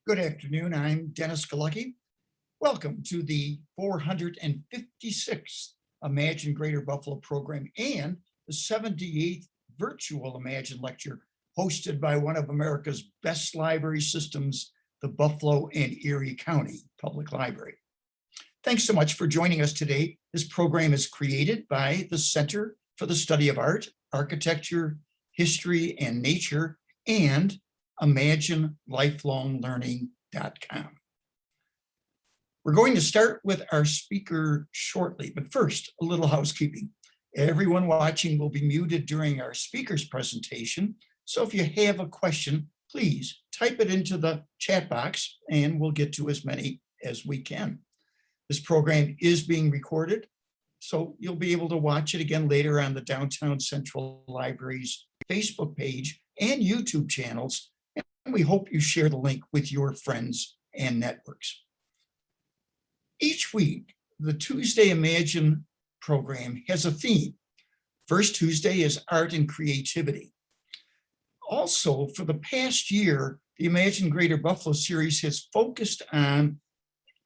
Good afternoon. I'm Dennis Galucki. Welcome to the 456th Imagine Greater Buffalo program and the 78th virtual Imagine lecture hosted by one of America's best library systems, the Buffalo and Erie County Public Library. Thanks so much for joining us today. This program is created by the Center for the Study of Art, Architecture, History, and Nature, and ImagineLifelongLearning.com. We're going to start with our speaker shortly, but first, a little housekeeping. Everyone watching will be muted during our speaker's presentation, so if you have a question, please type it into the chat box and we'll get to as many as we can. This program is being recorded, so you'll be able to watch it again later on the Downtown Central Library's Facebook page and YouTube channels. And we hope you share the link with your friends and networks. Each week, the Tuesday Imagine program has a theme. First Tuesday is art and creativity. Also, for the past year, the Imagine Greater Buffalo series has focused on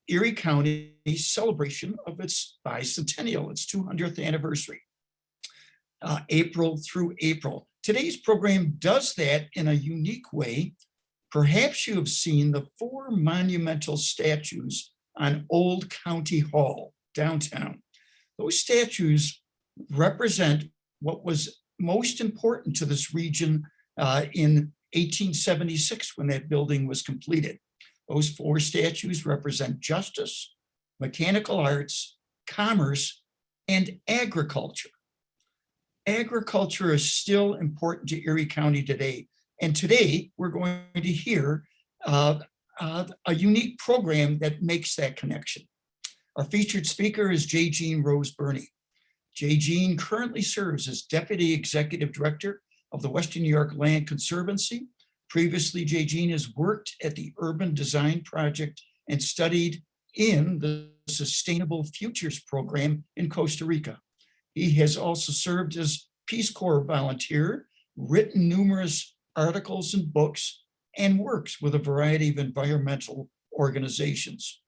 Erie County's celebration of its bicentennial, its 200th anniversary, April through April. Today's program does that in a unique way. Perhaps you have seen the 4 monumental statues on Old County Hall, downtown. Those statues represent what was most important to this region in 1876 when that building was completed. Those 4 statues represent justice, mechanical arts, commerce, and agriculture. Agriculture is still important to Erie County today. And today we're going to hear a unique program that makes that connection. Our featured speaker is Jajean Rose-Burney. Jajean currently serves as Deputy Executive Director of the Western New York Land Conservancy. Previously, Jajean has worked at the Urban Design Project and studied in the Sustainable Futures Program in Costa Rica. He has also served as Peace Corps volunteer, written numerous articles and books, and works with a variety of environmental organizations.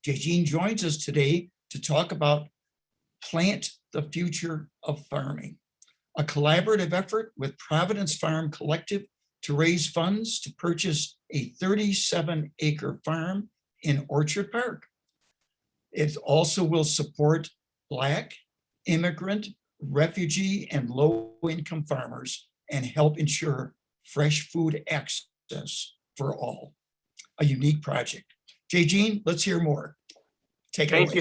Jajean joins us today to talk about Plant the Future of Farming, a collaborative effort with Providence Farm Collective to raise funds to purchase a 37-acre farm in Orchard Park. It also will support Black, immigrant, refugee, and low-income farmers and help ensure fresh food access for all. A unique project. Jajean, let's hear more. Take it away.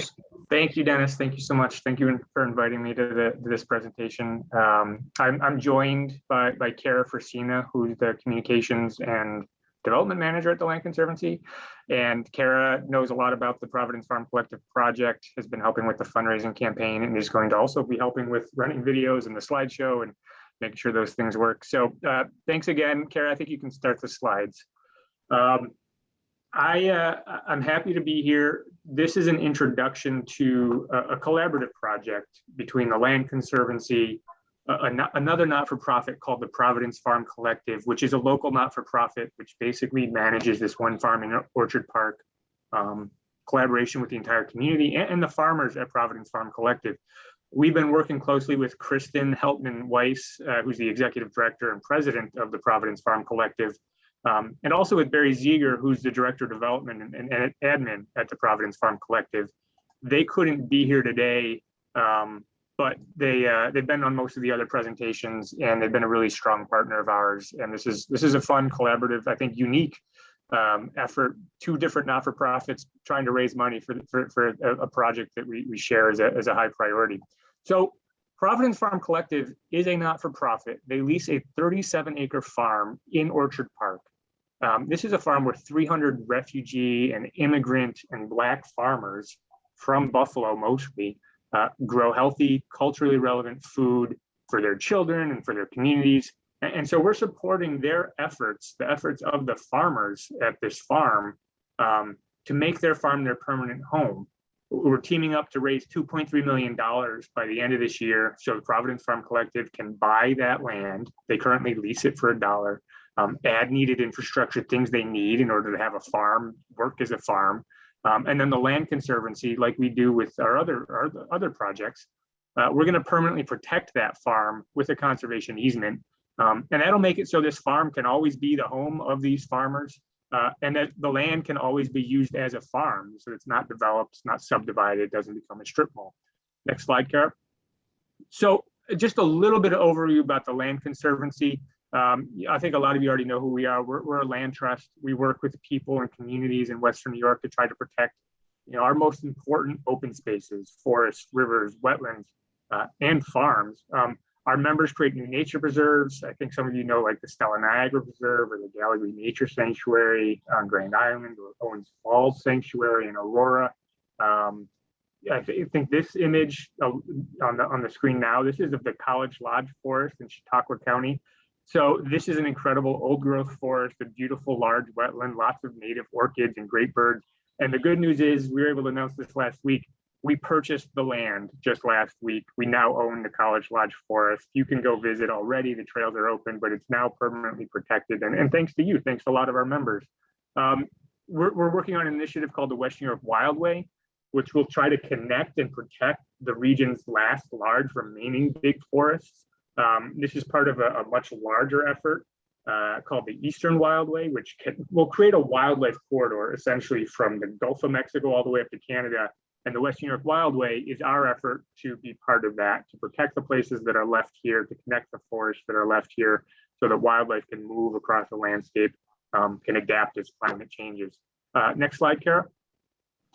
Thank you, Dennis. Thank you so much. Thank you for inviting me to this presentation. I'm joined by Kara Frasina, who's the Communications and Development Manager at the Land Conservancy. And Kara knows a lot about the Providence Farm Collective project, has been helping with the fundraising campaign, and is going to also be helping with running videos and the slideshow and making sure those things work. So thanks again, Kara. I think you can start the slides. I'm happy to be here. This is an introduction to a collaborative project between the Land Conservancy, another not-for-profit called the Providence Farm Collective, which is a local not-for-profit, which basically manages this one farm in Orchard Park, collaboration with the entire community and the farmers at Providence Farm Collective. We've been working closely with Kristen Heltman-Weiss, who's the Executive Director and President of the Providence Farm Collective, and also with Barry Ziegler, who's the Director of Development and Admin at the Providence Farm Collective. They couldn't be here today, but they've been on most of the other presentations, and they've been a really strong partner of ours. And this is a fun, collaborative, I think, unique effort. 2 different not-for-profits trying to raise money for a project that we share as a high priority. So Providence Farm Collective is a not-for-profit. They lease a 37-acre farm in Orchard Park. This is a farm where 300 refugee and immigrant and Black farmers from Buffalo mostly grow healthy, culturally relevant food for their children and for their communities. And so we're supporting their efforts, the efforts of the farmers at this farm, to make their farm their permanent home. We're teaming up to raise $2.3 million by the end of this year, so the Providence Farm Collective can buy that land. They currently lease it for $1. add needed infrastructure, things they need in order to have a farm work as a farm. And then the Land Conservancy, like we do with our other projects, we're going to permanently protect that farm with a conservation easement. And that'll make it so this farm can always be the home of these farmers, and that the land can always be used as a farm. So it's not developed, it's not subdivided, it doesn't become a strip mall. Next slide, Kara. So just a little bit of overview about the Land Conservancy. I think a lot of you already know who we are. We're a land trust. We work with people and communities in Western New York to try to protect, our most important open spaces, forests, rivers, wetlands, and farms. Our members create new nature preserves. I think some of you know, like the Stella Niagara Preserve or the Gallagher Nature Sanctuary on Grand Island, or Owens Falls Sanctuary in Aurora. I think this image on the screen now, this is of the College Lodge Forest in Chautauqua County. So this is an incredible old growth forest, a beautiful large wetland, lots of native orchids and great birds. And the good news is we were able to announce this last week. We purchased the land just last week. We now own the College Lodge Forest. You can go visit already. The trails are open, but it's now permanently protected. And thanks to you, thanks to a lot of our members. We're working on an initiative called the West New York Wildway, which will try to connect and protect the region's last large remaining big forests. This is part of a much larger effort called the Eastern Wildway, which will create a wildlife corridor essentially from the Gulf of Mexico all the way up to Canada. And the West New York Wildway is our effort to be part of that, to protect the places that are left here, to connect the forests that are left here so that wildlife can move across the landscape, can adapt as climate changes. Next slide, Kara.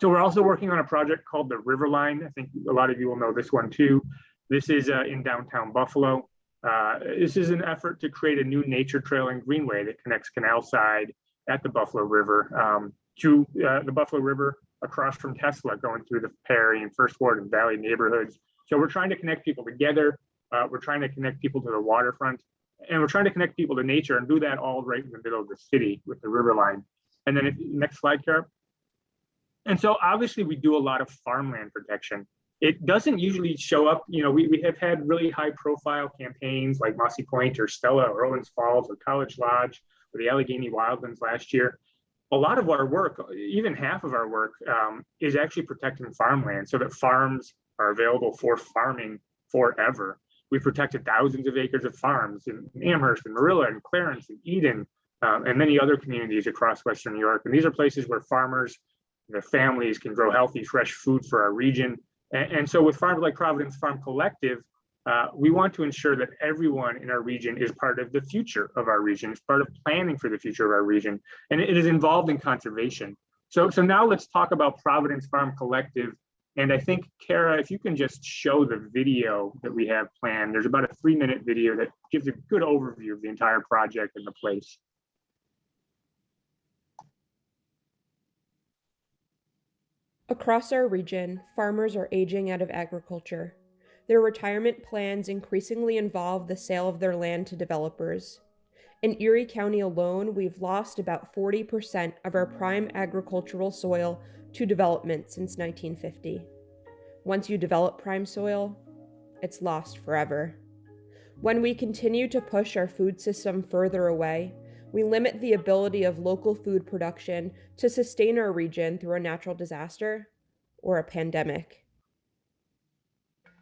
So we're also working on a project called the River Line. I think a lot of you will know this one too. This is in downtown Buffalo. This is an effort to create a new nature trail and greenway that connects Canal Side at the Buffalo River to the Buffalo River across from Tesla, going through the Perry and First Ward and Valley neighborhoods. So we're trying to connect people together. We're trying to connect people to the waterfront, and we're trying to connect people to nature, and do that all right in the middle of the city with the River Line. And then next slide, Kara. And so obviously we do a lot of farmland protection. It doesn't usually show up, we have had really high profile campaigns like Mossy Point or Stella or Owens Falls or College Lodge or the Allegheny Wildlands last year. A lot of our work, even half of our work, is actually protecting farmland so that farms are available for farming forever. We've protected thousands of acres of farms in Amherst and Marilla and Clarence and Eden and many other communities across Western New York. And these are places where farmers, their families can grow healthy, fresh food for our region. And so with farms like Providence Farm Collective, we want to ensure that everyone in our region is part of the future of our region. It's part of planning for the future of our region, and it is involved in conservation. So now let's talk about Providence Farm Collective. And I think, Kara, if you can just show the video that we have planned. There's about a 3-minute video that gives a good overview of the entire project and the place. Across our region, farmers are aging out of agriculture. Their retirement plans increasingly involve the sale of their land to developers. In Erie County alone, we've lost about 40% of our prime agricultural soil to development since 1950. Once you develop prime soil, it's lost forever. When we continue to push our food system further away, we limit the ability of local food production to sustain our region through a natural disaster or a pandemic.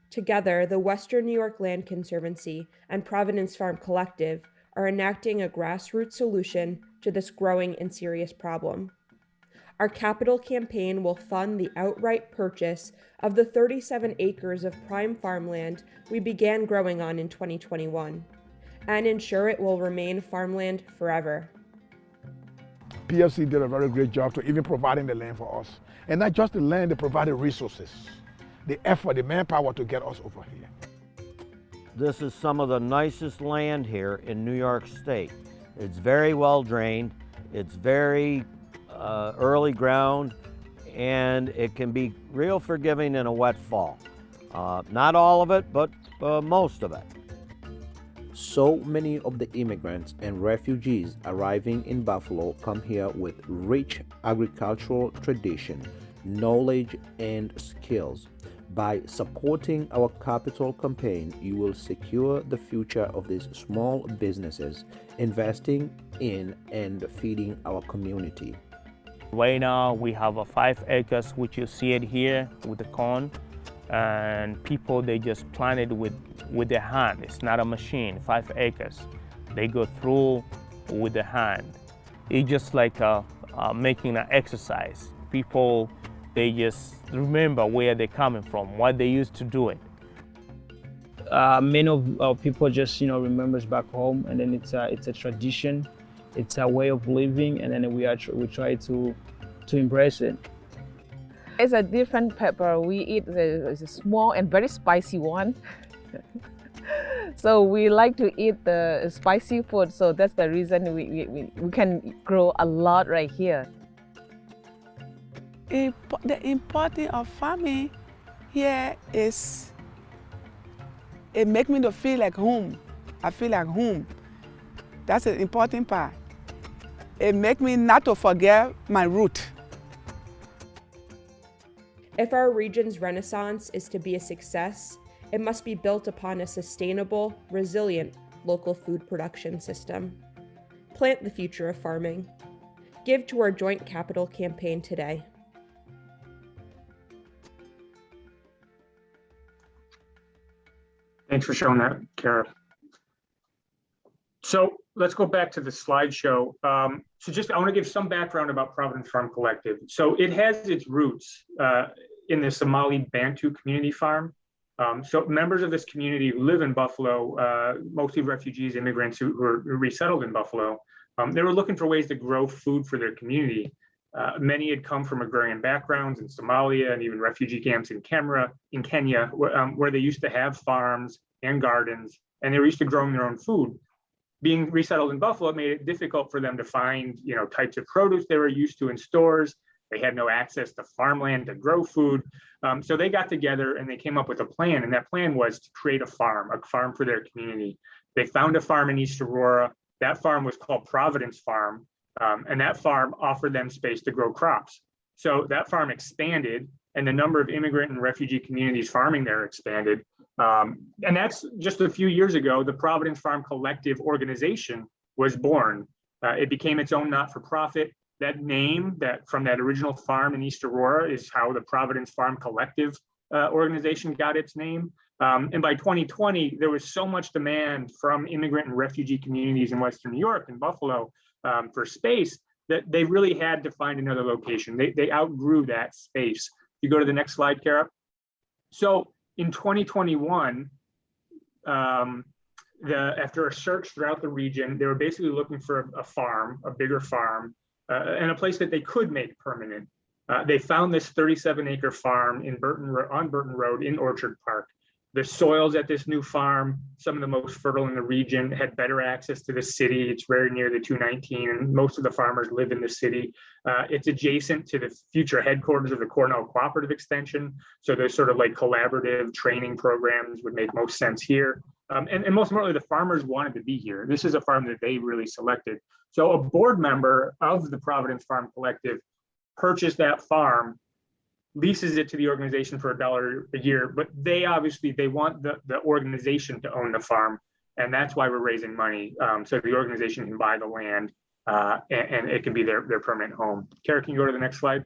Together, the Western New York Land Conservancy and Providence Farm Collective are enacting a grassroots solution to this growing and serious problem. Our capital campaign will fund the outright purchase of the 37 acres of prime farmland we began growing on in 2021, and ensure it will remain farmland forever. PFC did a very great job to even providing the land for us. And not just the land, they provided resources, the effort, the manpower to get us over here. This is some of the nicest land here in New York State. It's very well drained, it's very early ground, and it can be real forgiving in a wet fall. Not all of it, but most of it. So many of the immigrants and refugees arriving in Buffalo come here with rich agricultural tradition, knowledge, and skills. By supporting our capital campaign, you will secure the future of these small businesses, investing in and feeding our community. Right now we have a 5 acres, which you see it here with the corn, and people, they just plant it with their hand. It's not a machine. 5 acres, they go through with the hand. It's just like making an exercise. People, they just remember where they're coming from, what they used to do it. Many of people just remembers back home, and then it's a tradition, it's a way of living, and then we try to embrace it. It's a different pepper we eat. It's a small and very spicy one. So we like to eat the spicy food. So that's the reason we can grow a lot right here. The importance of farming here is it makes me to feel like home. I feel like home. That's the important part. It makes me not to forget my root. If our region's renaissance is to be a success, it must be built upon a sustainable, resilient local food production system. Plant the future of farming. Give to our joint capital campaign today. Thanks for showing that, Kara. So let's go back to the slideshow. I want to give some background about Providence Farm Collective. So it has its roots in the Somali Bantu community farm. So members of this community live in Buffalo, mostly refugees, immigrants who were resettled in Buffalo. They were looking for ways to grow food for their community. Many had come from agrarian backgrounds in Somalia and even refugee camps in Kenya, where they used to have farms and gardens, and they were used to growing their own food. Being resettled in Buffalo made it difficult for them to find, types of produce they were used to in stores. They had no access to farmland to grow food. So they got together and they came up with a plan. And that plan was to create a farm for their community. They found a farm in East Aurora. That farm was called Providence Farm. And that farm offered them space to grow crops. So that farm expanded, and the number of immigrant and refugee communities farming there expanded. And that's just a few years ago. The Providence Farm Collective organization was born. It became its own not-for-profit. That name from that original farm in East Aurora is how the Providence Farm Collective organization got its name. And by 2020, there was so much demand from immigrant and refugee communities in Western New York and Buffalo for space that they really had to find another location. They outgrew that space. You go to the next slide, Kara. So in 2021, after a search throughout the region, they were basically looking for a farm, a bigger farm, and a place that they could make permanent. They found this 37-acre farm on Burton Road in Orchard Park. The soils at this new farm, some of the most fertile in the region, had better access to the city. It's very near the 219, and most of the farmers live in the city. It's adjacent to the future headquarters of the Cornell Cooperative Extension. So there's sort of like collaborative training programs would make most sense here. And most importantly, the farmers wanted to be here. This is a farm that they really selected. So a board member of the Providence Farm Collective purchased that farm, leases it to the organization for $1 a year, but they want the organization to own the farm, and that's why we're raising money, so the organization can buy the land and it can be their permanent home. Kara, can you go to the next slide?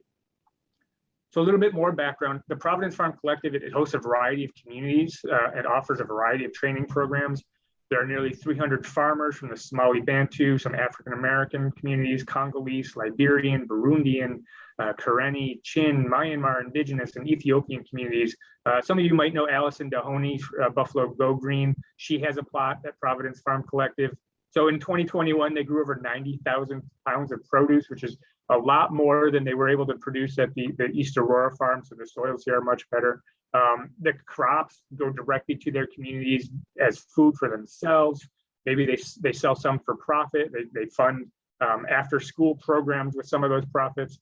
So a little bit more background. The Providence Farm Collective, it hosts a variety of communities and offers a variety of training programs. There are nearly 300 farmers from the Somali Bantu, some African-American communities, Congolese, Liberian, Burundian, Karenni, Chin, Myanmar, Indigenous, and Ethiopian communities. Some of you might know Allison Dahoney, Buffalo Go Green. She has a plot at Providence Farm Collective. So in 2021, they grew over 90,000 pounds of produce, which is a lot more than they were able to produce at the East Aurora farm. So the soils here are much better. The crops go directly to their communities as food for themselves. Maybe they sell some for profit. They fund after school programs with some of those profits.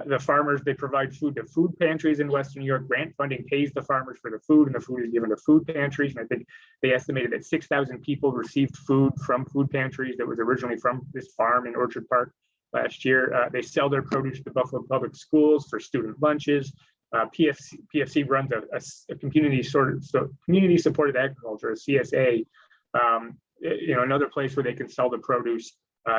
The farmers, they provide food to food pantries in Western New York. Grant funding pays the farmers for the food, and the food is given to food pantries. And I think they estimated that 6,000 people received food from food pantries that was originally from this farm in Orchard Park last year. They sell their produce to Buffalo Public Schools for student lunches. PFC runs a community community supported agriculture, a CSA. Another place where they can sell the produce.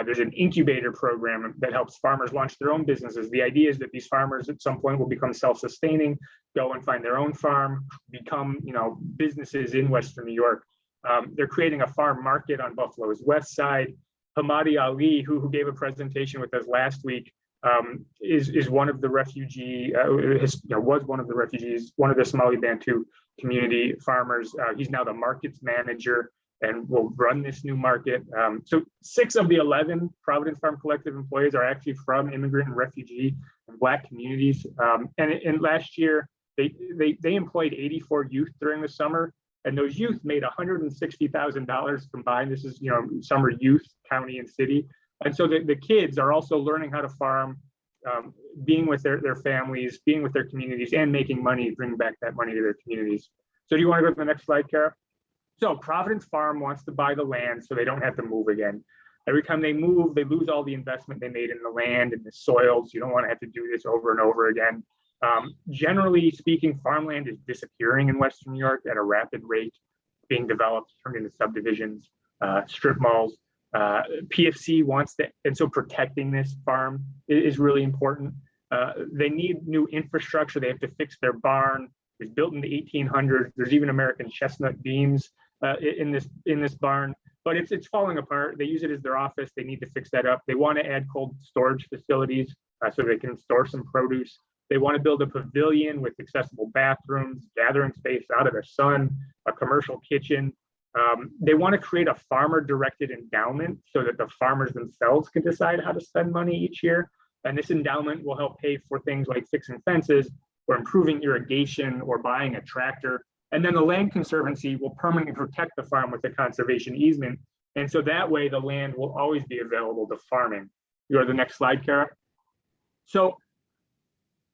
There's an incubator program that helps farmers launch their own businesses. The idea is that these farmers at some point will become self-sustaining, go and find their own farm, become businesses in Western New York. They're creating a farm market on Buffalo's west side. Hamadi Ali, who gave a presentation with us last week, is one of the was one of the refugees, one of the Somali Bantu community farmers. He's now the markets manager and will run this new market. So 6 of the 11 Providence Farm Collective employees are actually from immigrant and refugee and Black communities. And last year, they employed 84 youth during the summer, and those youth made $160,000 combined. This is, summer youth, county and city. And so the kids are also learning how to farm, being with their families, being with their communities, and making money, bring back that money to their communities. So do you want to go to the next slide, Kara? So Providence Farm wants to buy the land so they don't have to move again. Every time they move, they lose all the investment they made in the land and the soils. You don't want to have to do this over and over again. Generally speaking, farmland is disappearing in Western New York at a rapid rate, being developed, turned into subdivisions, strip malls. PFC wants that, and so protecting this farm is really important. They need new infrastructure. They have to fix their barn. It was built in the 1800s. There's even American chestnut beams in this barn, but it's falling apart. They use it as their office. They need to fix that up. They want to add cold storage facilities so they can store some produce. They want to build a pavilion with accessible bathrooms, gathering space out of the sun, a commercial kitchen. They want to create a farmer-directed endowment so that the farmers themselves can decide how to spend money each year. And this endowment will help pay for things like fixing fences or improving irrigation or buying a tractor. And then the Land Conservancy will permanently protect the farm with a conservation easement. And so that way the land will always be available to farming. You go to the next slide, Kara. So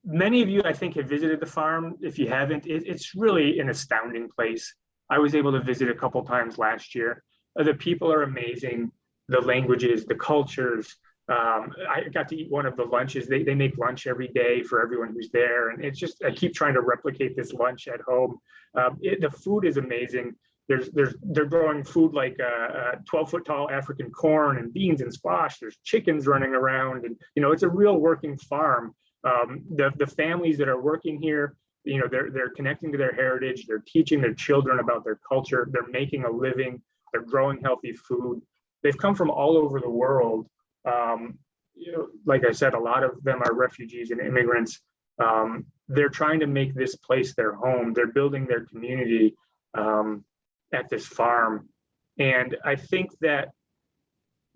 many of you, I think, have visited the farm. If you haven't, it's really an astounding place. I was able to visit a couple times last year. The people are amazing. The languages, the cultures. I got to eat one of the lunches. They make lunch every day for everyone who's there. And it's just, I keep trying to replicate this lunch at home. The food is amazing. They're growing food like 12-foot tall African corn and beans and squash. There's chickens running around, and it's a real working farm. The families that are working here, they're connecting to their heritage. They're teaching their children about their culture. They're making a living. They're growing healthy food. They've come from all over the world. Like I said, a lot of them are refugees and immigrants. They're trying to make this place their home. They're building their community at this farm. And I think that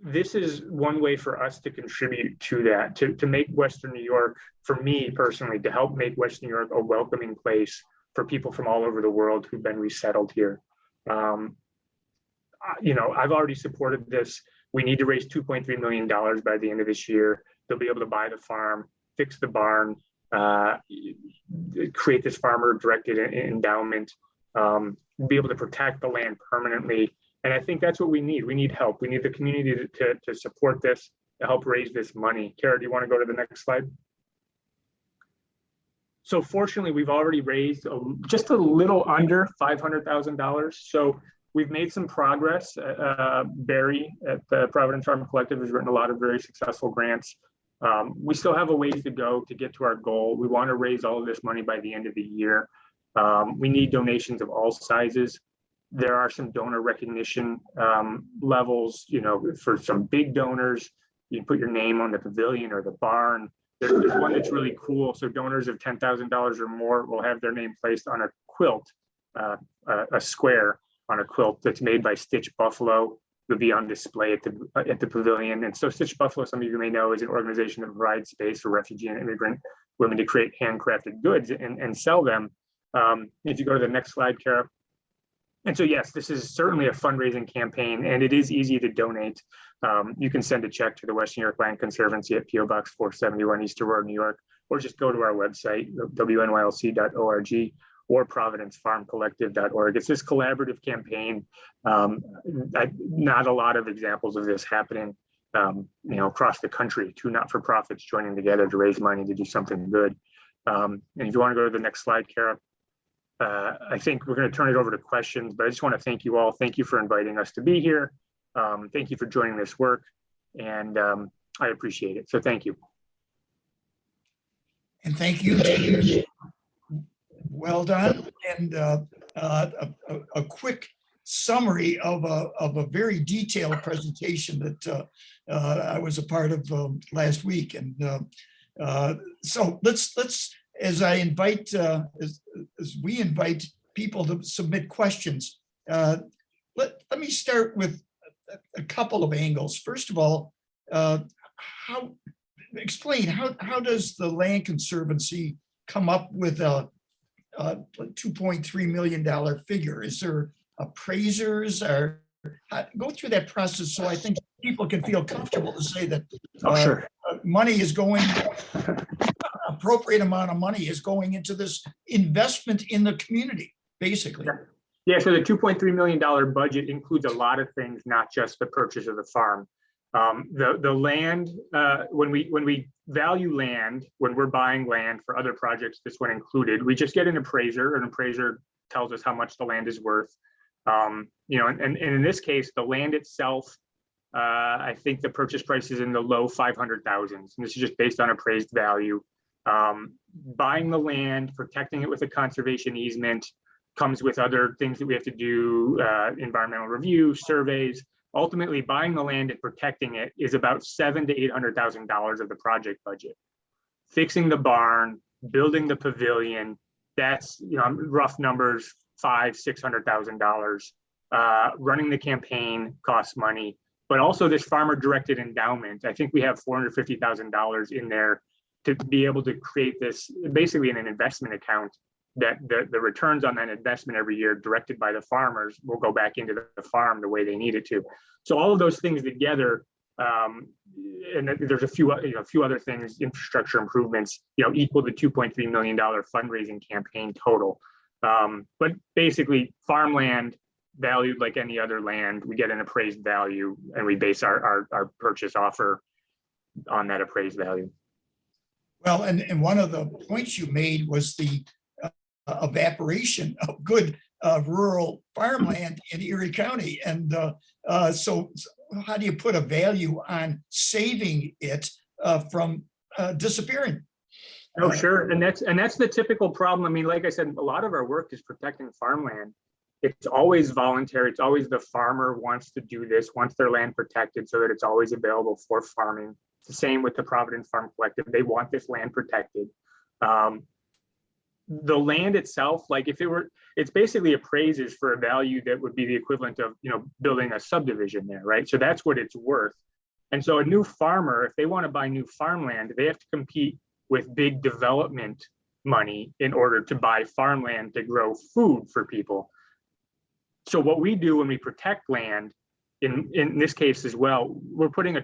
this is one way for us to contribute to that, to make Western New York, for me personally, to help make Western New York a welcoming place for people from all over the world who've been resettled here. I've already supported this. We need to raise $2.3 million by the end of this year. They'll be able to buy the farm, fix the barn, create this farmer-directed endowment, be able to protect the land permanently. And I think that's what we need. We need help. We need the community to support this, to help raise this money. Kara, do you want to go to the next slide? So fortunately, we've already raised just a little under $500,000. So we've made some progress. Barry at the Providence Farm Collective has written a lot of very successful grants. We still have a ways to go to get to our goal. We want to raise all of this money by the end of the year. We need donations of all sizes. There are some donor recognition levels, for some big donors. You can put your name on the pavilion or the barn. There's one that's really cool. So donors of $10,000 or more will have their name placed on a quilt, a square on a quilt that's made by Stitch Buffalo. It'll be on display at the pavilion. And so Stitch Buffalo, some of you may know, is an organization that provides space for refugee and immigrant women to create handcrafted goods and sell them. If you go to the next slide, Kara. And so, yes, this is certainly a fundraising campaign, and it is easy to donate. You can send a check to the Western New York Land Conservancy at P.O. Box 471 Easter Road, New York, or just go to our website, WNYLC.org, or ProvidenceFarmCollective.org. It's this collaborative campaign. Not a lot of examples of this happening, across the country. Two not-for-profits joining together to raise money to do something good. And if you want to go to the next slide, Kara, I think we're going to turn it over to questions, but I just want to thank you all. Thank you for inviting us to be here. Thank you for joining this work, and I appreciate it. So thank you. And thank you, James. Well done. And a quick summary of a very detailed presentation that I was a part of last week. And so let's as I invite as we invite people to submit questions, let me start with a couple of angles. First of all, explain how does the Land Conservancy come up with a $2.3 million figure? Is there appraisers, or go through that process so I think people can feel comfortable to say that Sure. Money is going, appropriate amount of money is going into this investment in the community, basically. Yeah, so the $2.3 million budget includes a lot of things, not just the purchase of the farm. The land, when we value land, when we're buying land for other projects, this one included, we just get an appraiser. An appraiser tells us how much the land is worth. And in this case, the land itself, I think the purchase price is in the low 500,000s, and this is just based on appraised value. Buying the land, protecting it with a conservation easement, comes with other things that we have to do, environmental review, surveys. Ultimately, buying the land and protecting it is about $700,000 to $800,000 of the project budget. Fixing the barn, building the pavilion, that's rough numbers, $500,000 to $600,000. Running the campaign costs money, but also this farmer-directed endowment. I think we have $450,000 in there to be able to create this basically in an investment account that the returns on that investment every year directed by the farmers will go back into the farm the way they need it to. So all of those things together, and there's a few other things, infrastructure improvements, equal the $2.3 million fundraising campaign total. But basically farmland valued like any other land, we get an appraised value and we base our purchase offer on that appraised value. Well, and one of the points you made was the evaporation of good rural farmland in Erie County. And so how do you put a value on saving it from disappearing? Oh, sure. And that's the typical problem. I mean, like I said, a lot of our work is protecting farmland. It's always voluntary. It's always the farmer wants to do this, wants their land protected so that it's always available for farming. It's the same with the Providence Farm Collective. They want this land protected. The land itself, like it's basically appraises for a value that would be the equivalent of, building a subdivision there, right? So that's what it's worth. And so a new farmer, if they want to buy new farmland, they have to compete with big development money in order to buy farmland to grow food for people. So what we do when we protect land, in this case as well, we're putting a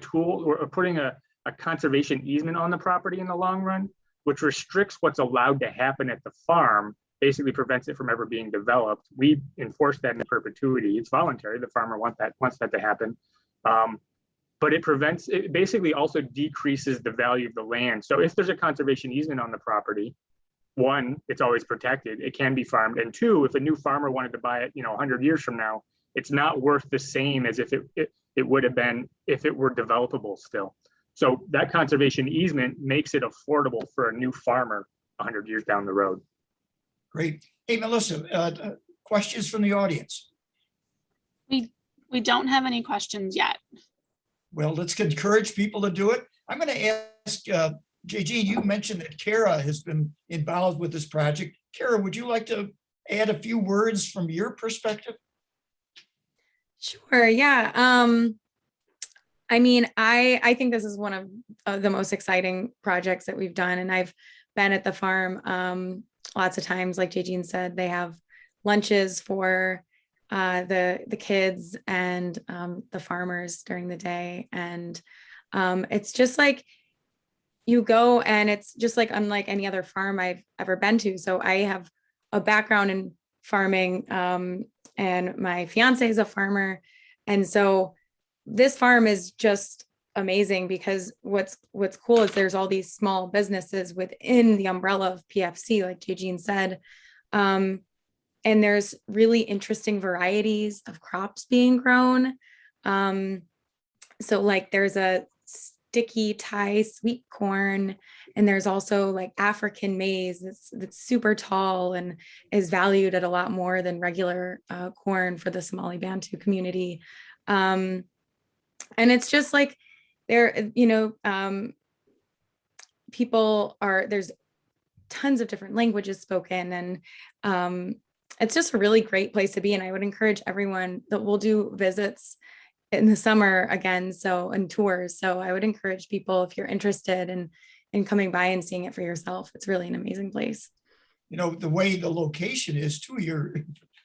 conservation easement on the property in the long run, which restricts what's allowed to happen at the farm, basically prevents it from ever being developed. We enforce that in perpetuity. It's voluntary. The farmer wants that to happen. But it basically also decreases the value of the land. So if there's a conservation easement on the property, one, it's always protected. It can be farmed. And two, if a new farmer wanted to buy it, 100 years from now, it's not worth the same as if it would have been if it were developable still. So that conservation easement makes it affordable for a new farmer 100 years down the road. Great. Hey, Melissa, questions from the audience? We don't have any questions yet. Well, let's encourage people to do it. I'm going to ask, Jajean, you mentioned that Kara has been involved with this project. Kara, would you like to add a few words from your perspective? Sure, yeah. I mean, I think this is one of the most exciting projects that we've done. And I've been at the farm lots of times. Like Jajean said, they have lunches for the kids and the farmers during the day. And it's just like you go, and it's just like unlike any other farm I've ever been to. So I have a background in farming, and my fiance is a farmer. And so this farm is just amazing because what's cool is there's all these small businesses within the umbrella of PFC, like Jajean said. And there's really interesting varieties of crops being grown. So like there's a sticky Thai sweet corn, and there's also like African maize that's super tall and is valued at a lot more than regular corn for the Somali Bantu community. And it's just like there, there's tons of different languages spoken, and it's just a really great place to be. And I would encourage everyone that we'll do visits in the summer again, and tours. So I would encourage people, if you're interested in coming by and seeing it for yourself. It's really an amazing place. The way the location is too, you're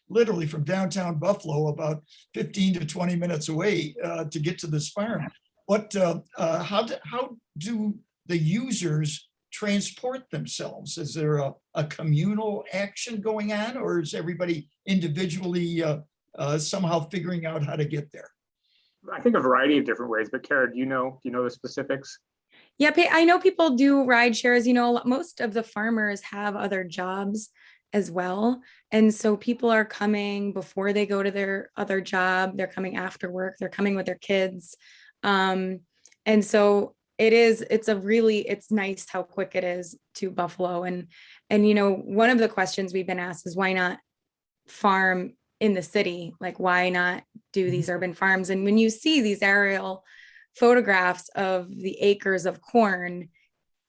literally from downtown Buffalo, about 15 to 20 minutes away to get to this farm. How do the users transport themselves? Is there a communal action going on, or is everybody individually somehow figuring out how to get there? I think a variety of different ways, but Kara, do you know the specifics? Yeah, I know people do ride shares. Most of the farmers have other jobs as well. And so people are coming before they go to their other job. They're coming after work. They're coming with their kids. And so it's nice how quick it is to Buffalo. And one of the questions we've been asked is why not farm in the city? Like, why not do these urban farms? And when you see these aerial photographs of the acres of corn,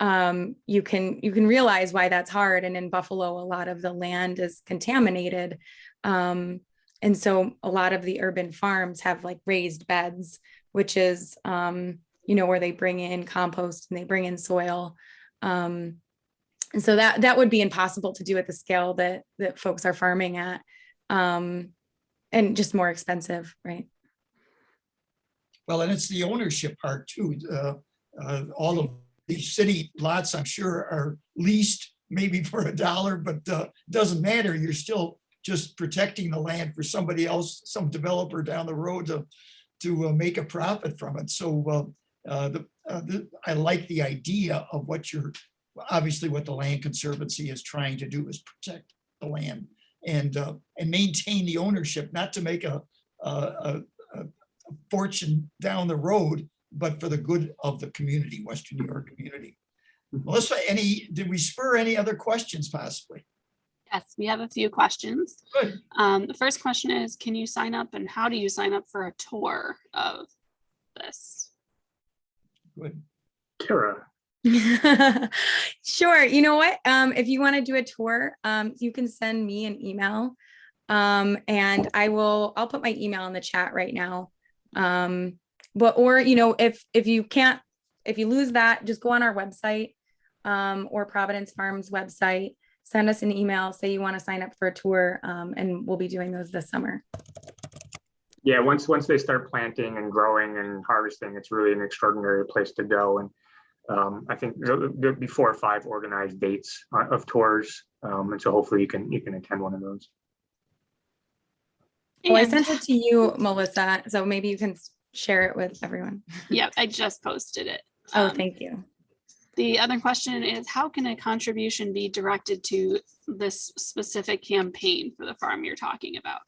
you can realize why that's hard. And in Buffalo, a lot of the land is contaminated. And so a lot of the urban farms have like raised beds, which is, where they bring in compost and they bring in soil. And so that would be impossible to do at the scale that folks are farming at, and just more expensive, right? Well, and it's the ownership part too. All of these city lots, I'm sure, are leased maybe for $1, but doesn't matter. You're still just protecting the land for somebody else, some developer down the road to make a profit from it. So I like the idea of what the Land Conservancy is trying to do is protect the land and maintain the ownership, not to make a fortune down the road, but for the good of the community, Western New York community. Melissa, did we spur any other questions possibly? Yes, we have a few questions. Good. The first question is, can you sign up and how do you sign up for a tour of this? Good. Kara. Sure. You know what? If you want to do a tour, you can send me an email, and I'll put my email in the chat right now. If you lose that, just go on our website, or Providence Farm's website, send us an email, say you want to sign up for a tour, and we'll be doing those this summer. Yeah, once they start planting and growing and harvesting, it's really an extraordinary place to go. And I think there'll be 4 or 5 organized dates of tours, and so hopefully you can attend one of those. Oh, I sent it to you, Melissa, so maybe you can share it with everyone. Yep, I just posted it. Oh, thank you. The other question is, how can a contribution be directed to this specific campaign for the farm you're talking about?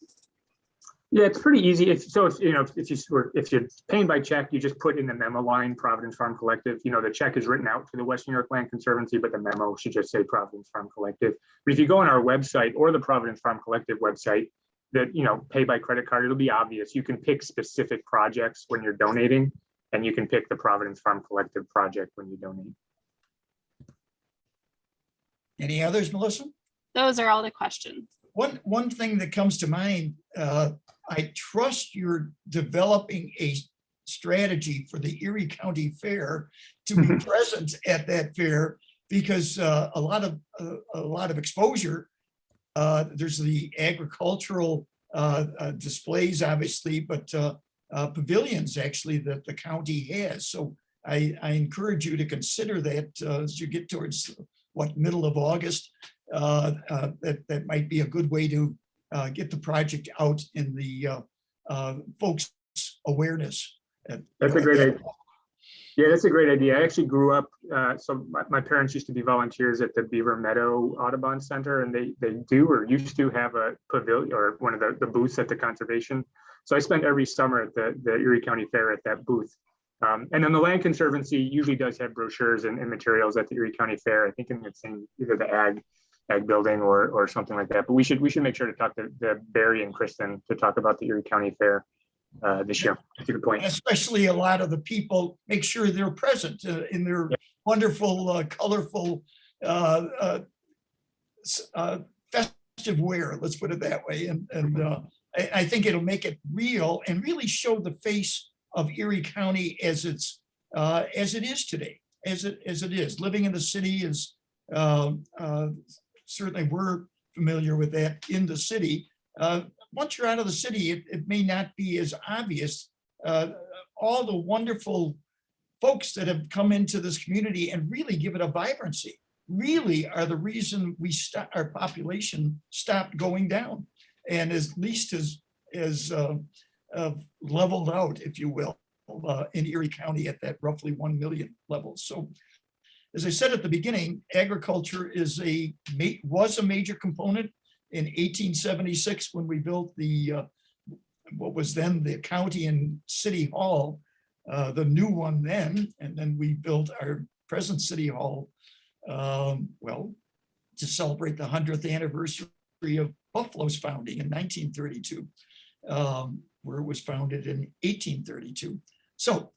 Yeah, it's pretty easy. If you're paying by check, you just put in the memo line, Providence Farm Collective. The check is written out to the Western New York Land Conservancy, but the memo should just say Providence Farm Collective. But if you go on our website or the Providence Farm Collective website, that pay by credit card, it'll be obvious. You can pick specific projects when you're donating, and you can pick the Providence Farm Collective project when you donate. Any others, Melissa? Those are all the questions. One thing that comes to mind, I trust you're developing a strategy for the Erie County Fair to be present at that fair, because a lot of exposure. There's the agricultural displays, obviously, but pavilions actually that the county has. So I encourage you to consider that as you get towards middle of August. That might be a good way to get the project out in the folks' awareness. That's a great idea. Yeah, that's a great idea. I actually grew up, so my parents used to be volunteers at the Beaver Meadow Audubon Center, and they do or used to have a pavilion or one of the booths at the conservation. So I spent every summer at the Erie County Fair at that booth. And then the Land Conservancy usually does have brochures and materials at the Erie County Fair, I think in the same, either the ag building or something like that. But we should make sure to talk to Barry and Kristen to talk about the Erie County Fair this year. That's a good point. Especially a lot of the people make sure they're present in their wonderful, colorful, festive wear. Let's put it that way. And I think it'll make it real and really show the face of Erie County as it is today, as it is. Living in the city is certainly we're familiar with that in the city. Once you're out of the city, it may not be as obvious. All the wonderful folks that have come into this community and really give it a vibrancy really are the reason our population stopped going down and at least is leveled out, if you will, in Erie County at that roughly 1 million level. So as I said at the beginning, agriculture was a major component. In 1876, when we built what was then the county and city hall, the new one then, and then we built our present city hall, well, to celebrate the 100th anniversary of Buffalo's founding in 1932, where it was founded in 1832. So,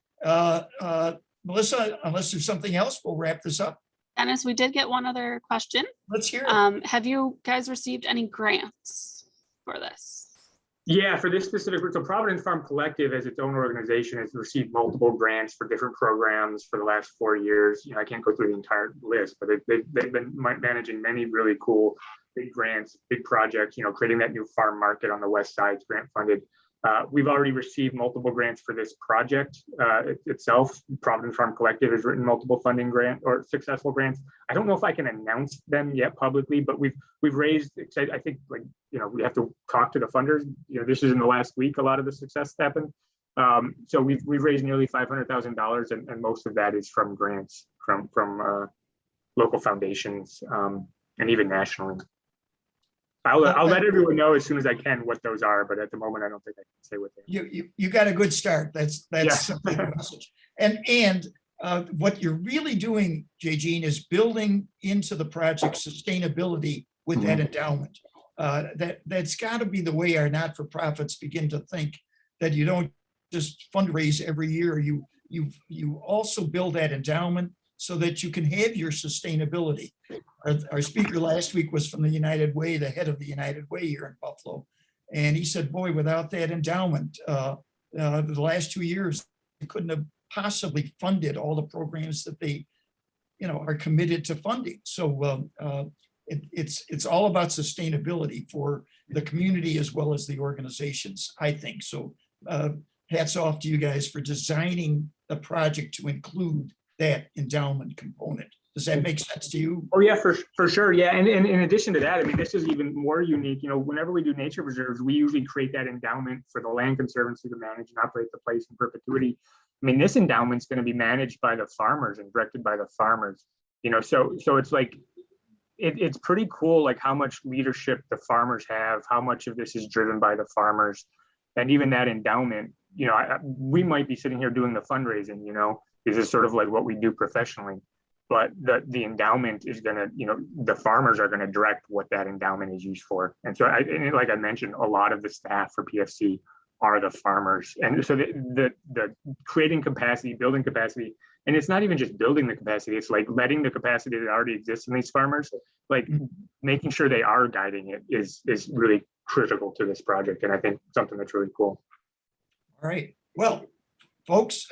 Melissa, unless there's something else, we'll wrap this up. Dennis, we did get one other question. Let's hear it. Have you guys received any grants for this? Yeah, for this specific group, so Providence Farm Collective as its own organization has received multiple grants for different programs for the last 4 years. I can't go through the entire list, but they've been managing many really cool big grants, big projects, creating that new farm market on the west side, grant funded. We've already received multiple grants for this project itself. Providence Farm Collective has written multiple funding grant or successful grants. I don't know if I can announce them yet publicly, but we've raised, I think, we have to talk to the funders. This is in the last week, a lot of the success happened. So we've raised nearly $500,000, and most of that is from grants from local foundations and even nationally. I'll let everyone know as soon as I can what those are, but at the moment I don't think I can say what they are. You got a good start. That's something to message. And what you're really doing, Jajean, is building into the project sustainability with that endowment. That's got to be the way our not-for-profits begin to think, that you don't just fundraise every year. You also build that endowment so that you can have your sustainability. Our speaker last week was from the United Way, the head of the United Way here in Buffalo. And he said, boy, without that endowment, the last 2 years, they couldn't have possibly funded all the programs that they, are committed to funding. So it's all about sustainability for the community as well as the organizations, I think. So hats off to you guys for designing the project to include that endowment component. Does that make sense to you? Oh yeah, for sure. Yeah, and in addition to that, I mean, this is even more unique. Whenever we do nature reserves, we usually create that endowment for the Land Conservancy to manage and operate the place in perpetuity. I mean, this endowment's going to be managed by the farmers and directed by the farmers. So it's like it's pretty cool, like how much leadership the farmers have, how much of this is driven by the farmers, and even that endowment. We might be sitting here doing the fundraising. This is sort of like what we do professionally, but the endowment is gonna, the farmers are gonna direct what that endowment is used for. And so, like I mentioned, a lot of the staff for PFC are the farmers, and so the creating capacity, building capacity, and it's not even just building the capacity. It's like letting the capacity that already exists in these farmers, like making sure they are guiding it is really critical to this project, and I think something that's really cool. All right, well, folks,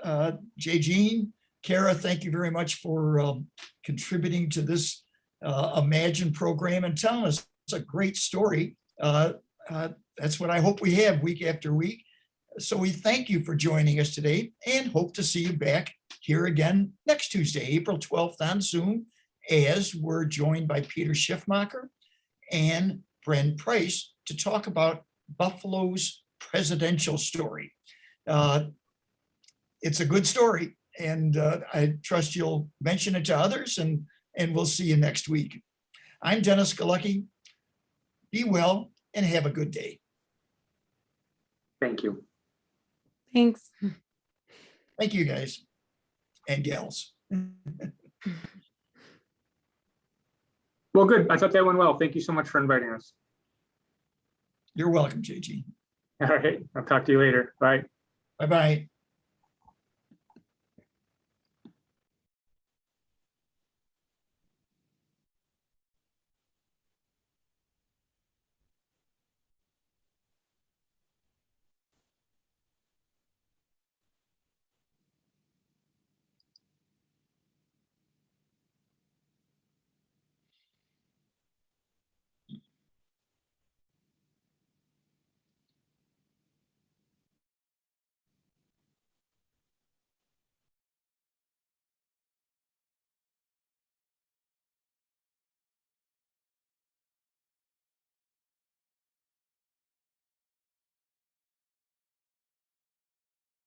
Jajean, Kara, thank you very much for contributing to this Imagine program and telling us a great story. That's what I hope we have week after week. So we thank you for joining us today and hope to see you back here again next Tuesday, April 12th on Zoom, as we're joined by Peter Schiffmacher and Bren Price to talk about Buffalo's presidential story. it's a good story, and I trust you'll mention it to others, and we'll see you next week. I'm Dennis Galucki. Be well and have a good day. Thank you. Thanks. Thank you, guys and gals. Well, good. I thought that went well. Thank you so much for inviting us. You're welcome, JG. All right. I'll talk to you later. Bye. Bye-bye.